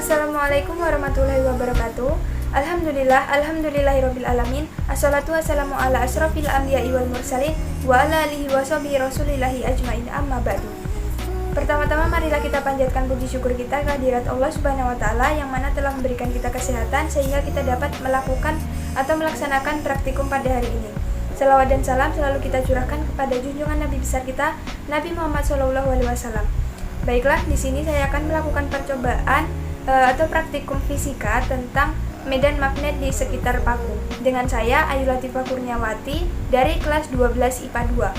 Assalamualaikum warahmatullahi wabarakatuh. Alhamdulillahirabbil alamin. Assalatu wassalamu ala asrofil anbiya'i wal mursalin wa ala alihi wa sahbihi rasulillahi ajmain, amma ba'du. Pertama-tama marilah kita panjatkan puji syukur kita kehadirat Allah Subhanahu wa taala yang mana telah memberikan kita kesehatan sehingga kita dapat melakukan atau melaksanakan praktikum pada hari ini. Selawat dan salam selalu kita curahkan kepada junjungan Nabi besar kita, Nabi Muhammad SAW. Baiklah, di sini saya akan melakukan percobaan atau praktikum fisika tentang medan magnet di sekitar paku. Dengan saya Ayu Latifah Kurniawati dari kelas 12 IPA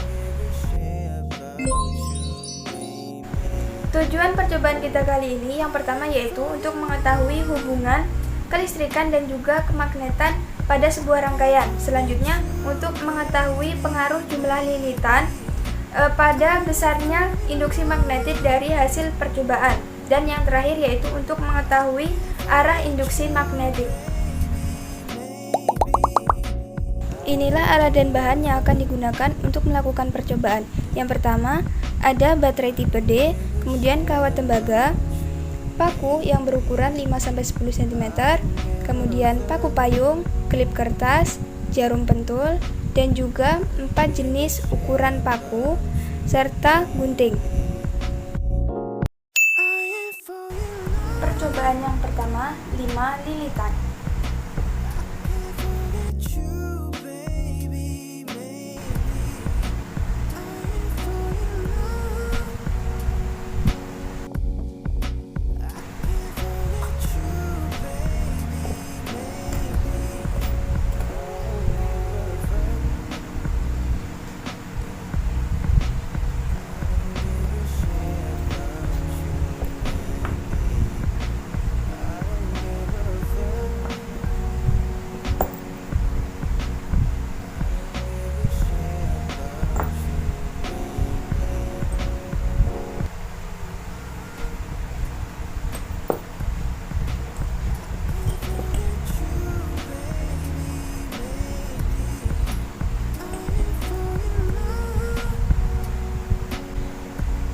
2. Tujuan percobaan kita kali ini yang pertama yaitu untuk mengetahui hubungan kelistrikan dan juga kemagnetan pada sebuah rangkaian. Selanjutnya untuk mengetahui pengaruh jumlah lilitan pada besarnya induksi magnetik dari hasil percobaan. Dan yang terakhir yaitu untuk mengetahui arah induksi magnetik. Inilah alat dan bahan yang akan digunakan untuk melakukan percobaan. Yang pertama, ada baterai tipe D, kemudian kawat tembaga, paku yang berukuran 5-10 cm, kemudian paku payung, klip kertas, jarum pentul, dan juga 4 jenis ukuran paku, serta gunting. Percobaan yang pertama, 5 lilitan.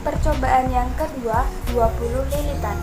Percobaan yang kedua, 20 lilitan.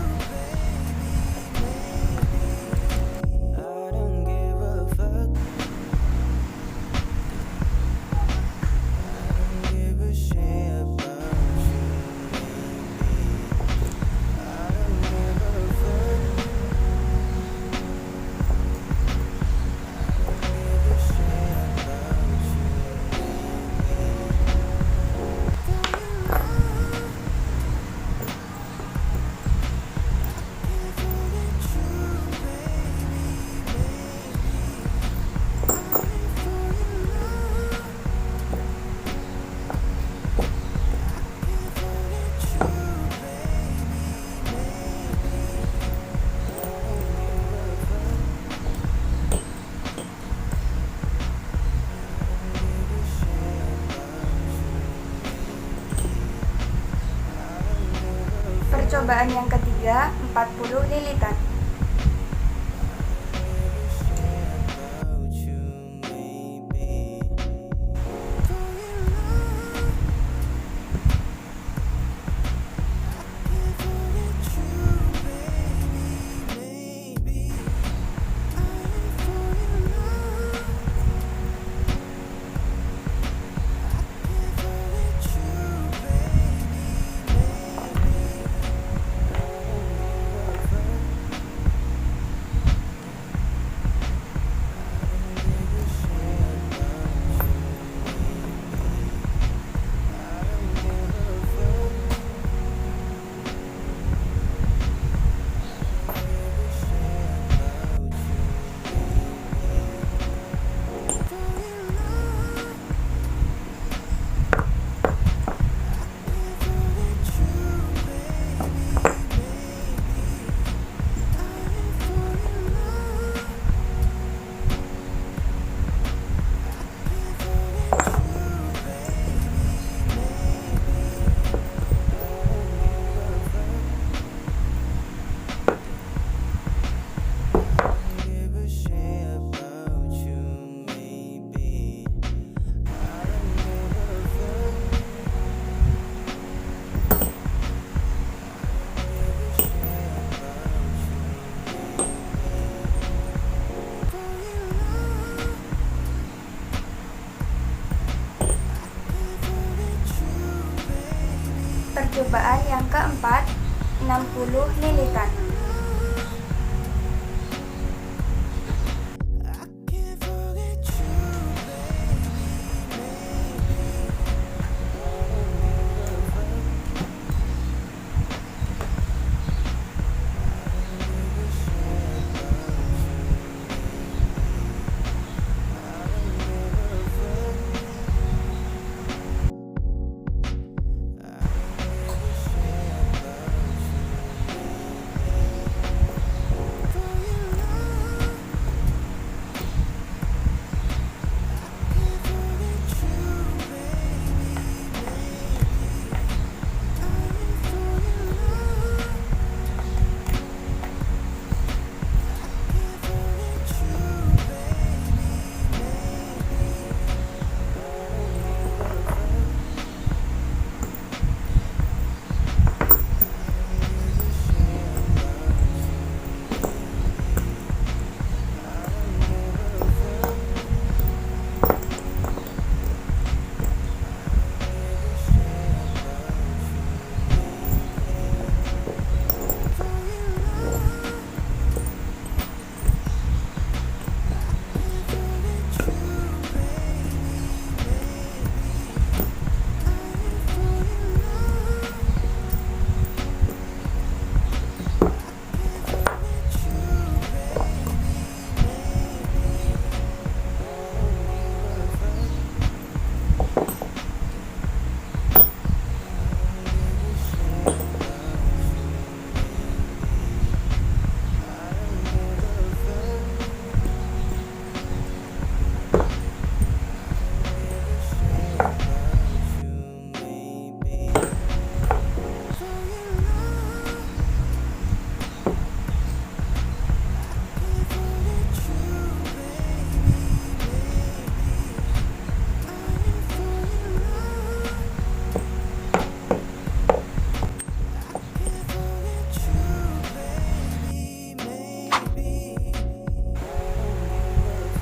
Percobaan yang ketiga, 40 lilitan. percobaan yang keempat, 60 lilitan.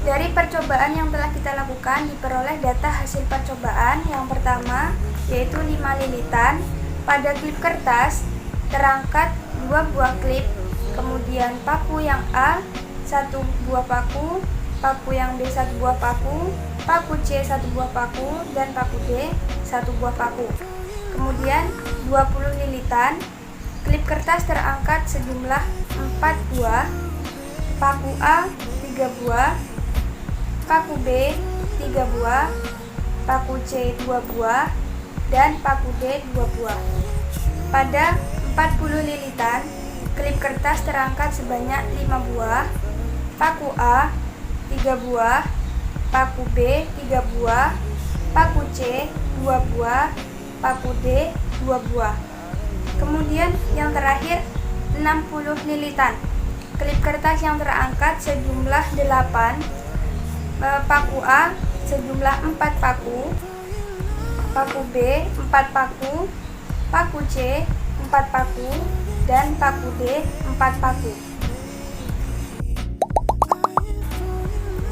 Dari percobaan yang telah kita lakukan, diperoleh data hasil percobaan. Yang pertama, yaitu 5 lilitan. Pada klip kertas, terangkat 2 buah klip, kemudian paku yang A, 1 buah paku, paku yang B, 1 buah paku, paku C, 1 buah paku, dan paku D, 1 buah paku. Kemudian, 20 lilitan. Klip kertas terangkat sejumlah 4 buah, paku A, 3 buah, paku B 3 buah, paku C 2 buah, dan paku D 2 buah. Pada 40 lilitan, klip kertas terangkat sebanyak 5 buah, paku A 3 buah, paku B 3 buah, paku C 2 buah, paku D 2 buah. Kemudian yang terakhir 60 lilitan. Klip kertas yang terangkat sejumlah 8, paku A sejumlah 4 paku, paku B 4 paku, paku C 4 paku, dan paku D 4 paku.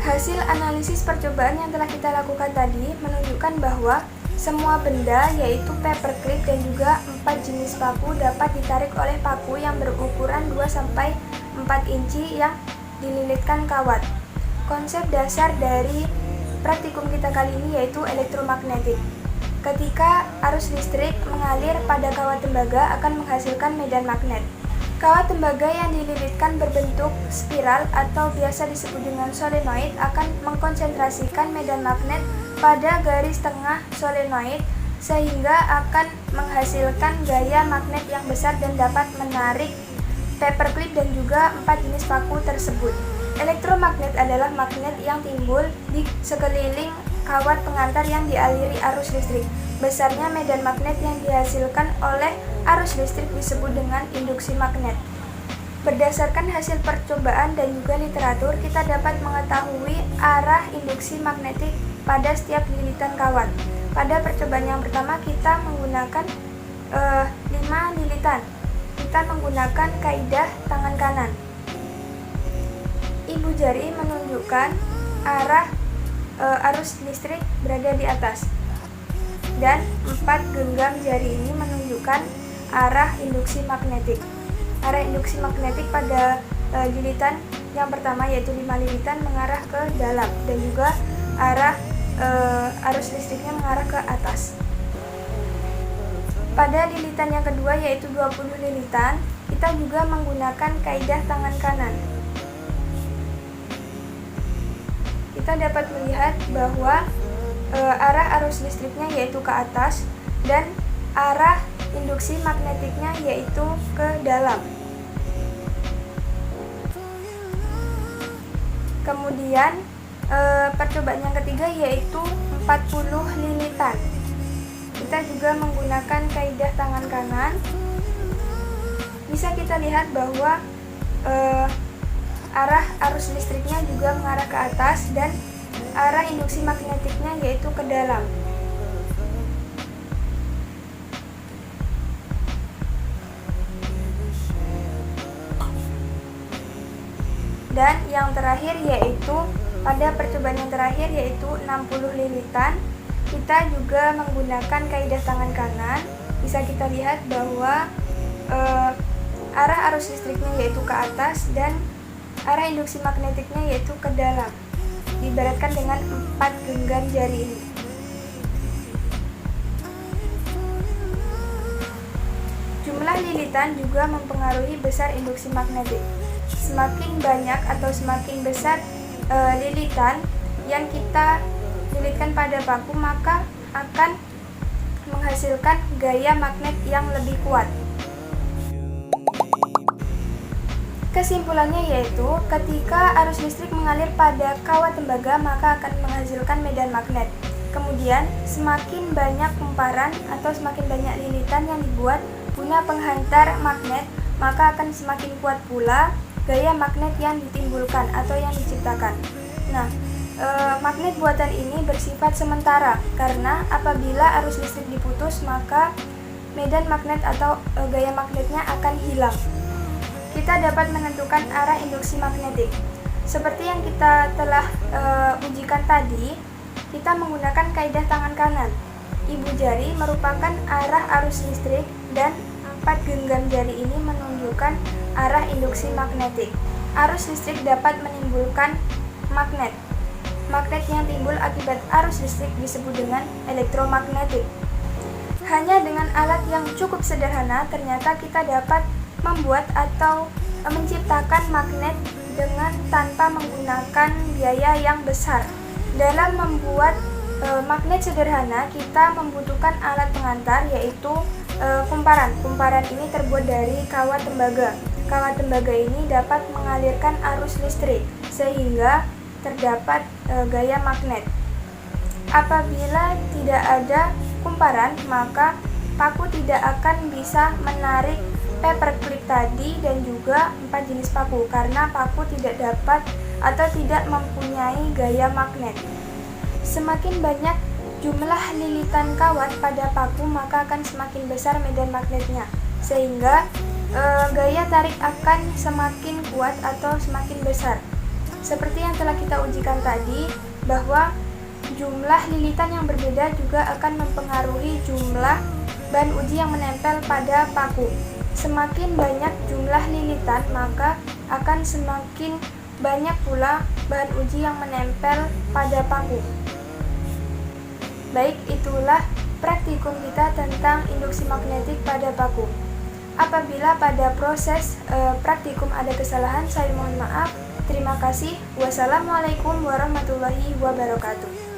Hasil analisis percobaan yang telah kita lakukan tadi menunjukkan bahwa semua benda, yaitu paperclip dan juga 4 jenis paku, dapat ditarik oleh paku yang berukuran 2-4 inci yang dililitkan kawat. Konsep dasar dari praktikum kita kali ini yaitu elektromagnetik. Ketika arus listrik mengalir pada kawat tembaga akan menghasilkan medan magnet. Kawat tembaga yang dililitkan berbentuk spiral atau biasa disebut dengan solenoid akan mengkonsentrasikan medan magnet pada garis tengah solenoid sehingga akan menghasilkan gaya magnet yang besar dan dapat menarik paperclip dan juga 4 jenis paku tersebut. Elektromagnet adalah magnet yang timbul di sekeliling kawat pengantar yang dialiri arus listrik. Besarnya medan magnet yang dihasilkan oleh arus listrik disebut dengan induksi magnet. Berdasarkan hasil percobaan dan juga literatur, kita dapat mengetahui arah induksi magnetik pada setiap lilitan kawat. Pada percobaan yang pertama kita menggunakan 5 lilitan. Kita menggunakan kaidah tangan kanan. Ibu jari menunjukkan arah arus listrik berada di atas, dan 4 genggam jari ini menunjukkan arah induksi magnetik. Arah induksi magnetik pada lilitan yang pertama yaitu 5 lilitan mengarah ke dalam, dan juga arah arus listriknya mengarah ke atas. Pada lilitan yang kedua yaitu 20 lilitan, kita juga menggunakan kaidah tangan kanan. Kita dapat melihat bahwa arah arus listriknya yaitu ke atas dan arah induksi magnetiknya yaitu ke dalam. Kemudian percobaan yang ketiga yaitu 40 lilitan. Kita juga menggunakan kaidah tangan kanan. Bisa kita lihat bahwa arah arus listriknya juga mengarah ke atas dan arah induksi magnetiknya yaitu ke dalam. Dan yang terakhir yaitu pada percobaan yang terakhir yaitu 60 lilitan, kita juga menggunakan kaidah tangan kanan. Bisa kita lihat bahwa arah arus listriknya yaitu ke atas dan arah induksi magnetiknya yaitu ke dalam, diibaratkan dengan 4 genggam jari ini. Jumlah lilitan juga mempengaruhi besar induksi magnetik. Semakin banyak atau semakin besar lilitan yang kita lilitkan pada paku, maka akan menghasilkan gaya magnet yang lebih kuat. Kesimpulannya yaitu, ketika arus listrik mengalir pada kawat tembaga, maka akan menghasilkan medan magnet. Kemudian, semakin banyak kumparan atau semakin banyak lilitan yang dibuat guna penghantar magnet, maka akan semakin kuat pula gaya magnet yang ditimbulkan atau yang diciptakan. Nah, magnet buatan ini bersifat sementara karena apabila arus listrik diputus, maka medan magnet atau gaya magnetnya akan hilang. Kita dapat menentukan arah induksi magnetik. Seperti yang kita telah ujikan tadi, kita menggunakan kaidah tangan kanan. Ibu jari merupakan arah arus listrik dan 4 genggam jari ini menunjukkan arah induksi magnetik. Arus listrik dapat menimbulkan magnet. Magnet yang timbul akibat arus listrik disebut dengan elektromagnetik. Hanya dengan alat yang cukup sederhana, ternyata kita dapat membuat atau menciptakan magnet dengan tanpa menggunakan biaya yang besar. Dalam membuat magnet sederhana, kita membutuhkan alat pengantar yaitu kumparan. Kumparan ini terbuat dari kawat tembaga. Kawat tembaga ini dapat mengalirkan arus listrik sehingga terdapat gaya magnet. Apabila tidak ada kumparan, maka paku tidak akan bisa menarik paperclip tadi dan juga 4 jenis paku karena paku tidak dapat atau tidak mempunyai gaya magnet. Semakin banyak jumlah lilitan kawat pada paku, maka akan semakin besar medan magnetnya, sehingga gaya tarik akan semakin kuat atau semakin besar. Seperti yang telah kita ujikan tadi, bahwa jumlah lilitan yang berbeda juga akan mempengaruhi jumlah bahan uji yang menempel pada paku. Semakin banyak jumlah lilitan, maka akan semakin banyak pula bahan uji yang menempel pada paku. Baik, itulah praktikum kita tentang induksi magnetik pada paku. Apabila pada proses praktikum ada kesalahan, saya mohon maaf. Terima kasih. Wassalamualaikum warahmatullahi wabarakatuh.